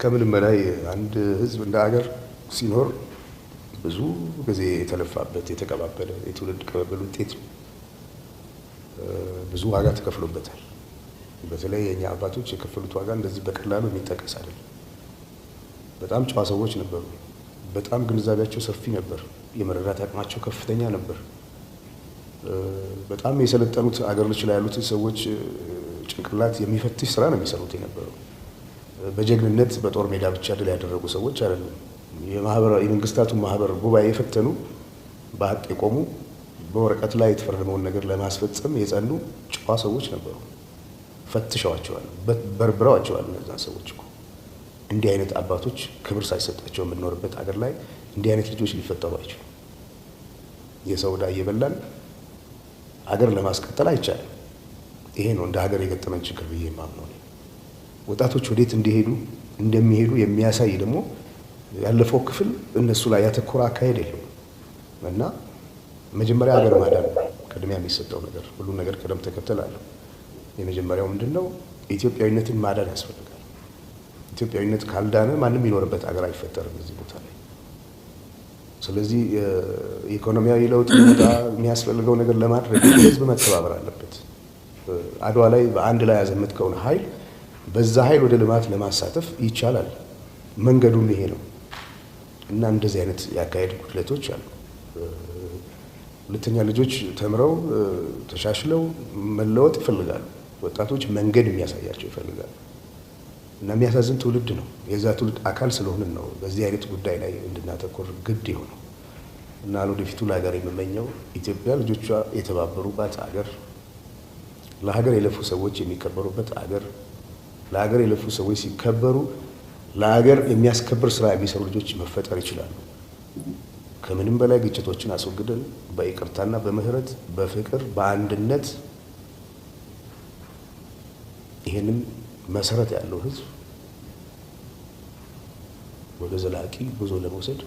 ከምንም በላይ አንድ ህዝብ እንደ ሀገር ሲኖር ብዙ ጊዜ የተለፋበት የተቀባበለ የትውልድ ቅብብል ውጤት ብዙ ዋጋ ተከፍሎበታል። በተለይ የኛ አባቶች የከፈሉት ዋጋ እንደዚህ በቀላሉ የሚጠቀስ አይደለም። በጣም ጨዋ ሰዎች ነበሩ። በጣም ግንዛቤያቸው ሰፊ ነበር። የመረዳት አቅማቸው ከፍተኛ ነበር። በጣም የሰለጠኑት አገሮች ላይ ያሉት ሰዎች ጭንቅላት የሚፈትሽ ስራ ነው የሚሰሩት የነበረው። በጀግንነት በጦር ሜዳ ብቻ ድል ያደረጉ ሰዎች አይደሉም። የመንግስታቱ ማህበር ጉባኤ የፈተኑ በሀቅ የቆሙ በወረቀት ላይ የተፈረመውን ነገር ለማስፈጸም የጸኑ ጨዋ ሰዎች ነበሩ። ፈትሸዋቸዋል፣ በርብረዋቸዋል። እነዛ ሰዎች እኮ እንዲህ አይነት አባቶች ክብር ሳይሰጣቸው የምንኖርበት አገር ላይ እንዲህ አይነት ልጆች ሊፈጠሩ አይችሉም። የሰው ዕዳ እየበላን አገር ለማስቀጠል አይቻልም። ይሄ ነው እንደ ሀገር የገጠመን ችግር ብዬ የማምነው። ወጣቶች ወዴት እንደሚሄዱ የሚያሳይ ደግሞ ያለፈው ክፍል እነሱ ላይ ያተኮረ አካሄድ የለውም እና መጀመሪያ ሀገር ማዳን ቅድሚያ የሚሰጠው ነገር፣ ሁሉ ነገር ቅደም ተከተል አለው። የመጀመሪያው ምንድነው? ኢትዮጵያዊነትን ማዳን ያስፈልጋል። ኢትዮጵያዊነት ካልዳነ ማንም የሚኖርበት ሀገር አይፈጠርም እዚህ ቦታ ላይ። ስለዚህ ኢኮኖሚያዊ ለውጥ የሚያስፈልገው ነገር ለማድረግ ህዝብ መተባበር አለበት። አድዋ ላይ በአንድ ላይ ያዘመትከውን ኃይል በዛ ኃይል ወደ ልማት ለማሳተፍ ይቻላል። መንገዱም ይሄ ነው እና እንደዚህ አይነት ያካሄድ ጉድለቶች አሉ። ሁለተኛ ልጆች ተምረው ተሻሽለው መለወጥ ይፈልጋሉ። ወጣቶች መንገድ የሚያሳያቸው ይፈልጋሉ እና የሚያሳዝን ትውልድ ነው። የዛ ትውልድ አካል ስለሆንን ነው በዚህ አይነት ጉዳይ ላይ እንድናተኮር ግድ የሆነው እና ለወደፊቱ ለሀገር የምመኘው ኢትዮጵያ ልጆቿ የተባበሩባት ሀገር፣ ለሀገር የለፉ ሰዎች የሚከበሩበት ሀገር፣ ለሀገር የለፉ ሰዎች ሲከበሩ ለሀገር የሚያስከብር ስራ የሚሰሩ ልጆች መፈጠር ይችላሉ። ከምንም በላይ ግጭቶችን አስወግደን በይቅርታና በምህረት በፍቅር በአንድነት ይሄንን መሰረት ያለው ህዝብ ወደ ዘላቂ ጉዞ ለመውሰድ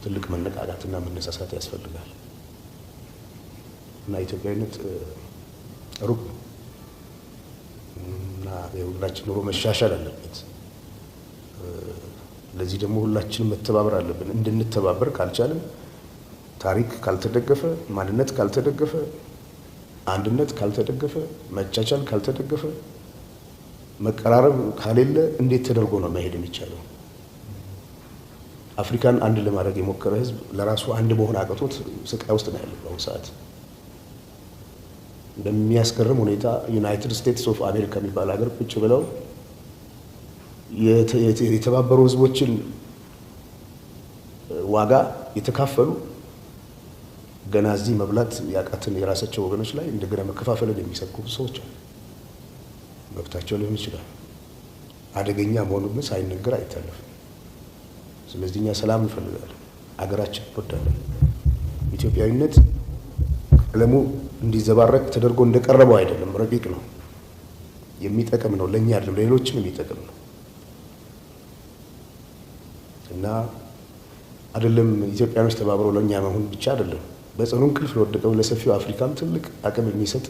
ትልቅ መነቃቃትና መነሳሳት ያስፈልጋል እና ኢትዮጵያዊነት ሩቅ እና የሁላችን ኑሮ መሻሻል አለበት። ለዚህ ደግሞ ሁላችንም መተባበር አለብን። እንድንተባበር ካልቻልን፣ ታሪክ ካልተደገፈ፣ ማንነት ካልተደገፈ፣ አንድነት ካልተደገፈ፣ መቻቻል ካልተደገፈ፣ መቀራረብ ካሌለ እንዴት ተደርጎ ነው መሄድ የሚቻለው? አፍሪካን አንድ ለማድረግ የሞከረ ህዝብ ለራሱ አንድ መሆን አቅቶት ስቃይ ውስጥ ነው ያለው በአሁኑ ሰዓት። በሚያስገርም ሁኔታ ዩናይትድ ስቴትስ ኦፍ አሜሪካ የሚባል ሀገር ቁጭ ብለው የተባበሩ ህዝቦችን ዋጋ የተካፈሉ ገና እዚህ መብላት ያቃትን የራሳቸው ወገኖች ላይ እንደገና መከፋፈልን የሚሰብኩ ሰዎች አሉ። መብታቸው ሊሆን ይችላል። አደገኛ መሆኑን ሳይነገር አይታለፍም። ስለዚህ እኛ ሰላም እንፈልጋለን፣ አገራችን እንወዳለን። ኢትዮጵያዊነት ቀለሙ እንዲዘባረቅ ተደርጎ እንደቀረበው አይደለም፣ ረቂቅ ነው፣ የሚጠቅም ነው። ለእኛ አይደለም ለሌሎችም የሚጠቅም ነው እና አይደለም ኢትዮጵያኖች ተባብረው ለኛ መሆን ብቻ አይደለም፣ በጽኑ እንቅልፍ ለወደቀው ለሰፊው አፍሪካም ትልቅ አቅም የሚሰጥ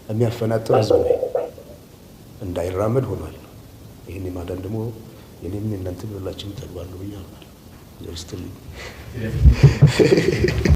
የሚያፈናጥር ህዝብ ነው። እንዳይራመድ ሆኗል። ይሄን የማዳን ደግሞ የኔም እናንተም ሁላችንም ተግባር ነው ብዬ አምናለሁ።